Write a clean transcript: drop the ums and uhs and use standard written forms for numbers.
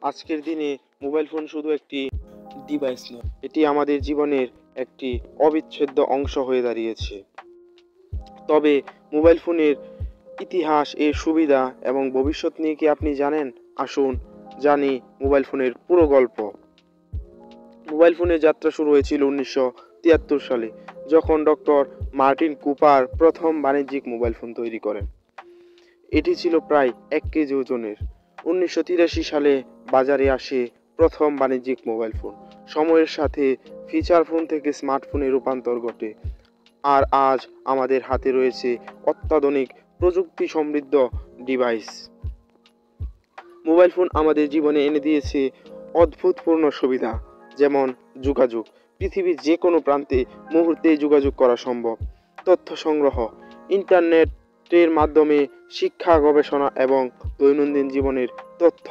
আজকের দিনে mobile phone শুধু একটি ডিভাইস নয়, এটি আমাদের জীবনের একটি অবিচ্ছেদ্য অংশ হয়ে দাঁড়িয়েছে। তবে মোবাইল ফোনের ইতিহাস, এর সুবিধা এবং ভবিষ্যৎ নিয়ে কি আপনি জানেন? আসুন জানি মোবাইল ফোনের পুরো গল্প। মোবাইল ফোনের যাত্রা শুরু হয়েছিল 1973 সালে, যখন ডক্টর মার্টিন কুপার প্রথম বাণিজ্যিক মোবাইল ফোন তৈরি করেন। এটি ছিল প্রায় 1 কেজি ওজনের। 1983 সালে বাজারে আসে প্রথম বাণিজ্যিক মোবাইল ফোন। সময়ের সাথে ফিচার ফোন থেকে স্মার্টফোনে রূপান্তর ঘটে, আর আজ আমাদের হাতে রয়েছে অত্যাধুনিক প্রযুক্তি সমৃদ্ধ ডিভাইস। মোবাইল ফোন আমাদের জীবনে এনে দিয়েছে অদ্ভুতপূর্ণ সুবিধা, যেমন যোগাযোগ। পৃথিবীর যে কোনো প্রান্তে মুহূর্তেই যোগাযোগ করা সম্ভব। তথ্য সংগ্রহ, ইন্টারনেটের মাধ্যমে শিক্ষা, গবেষণা এবং দৈনন্দিন জীবনের তথ্য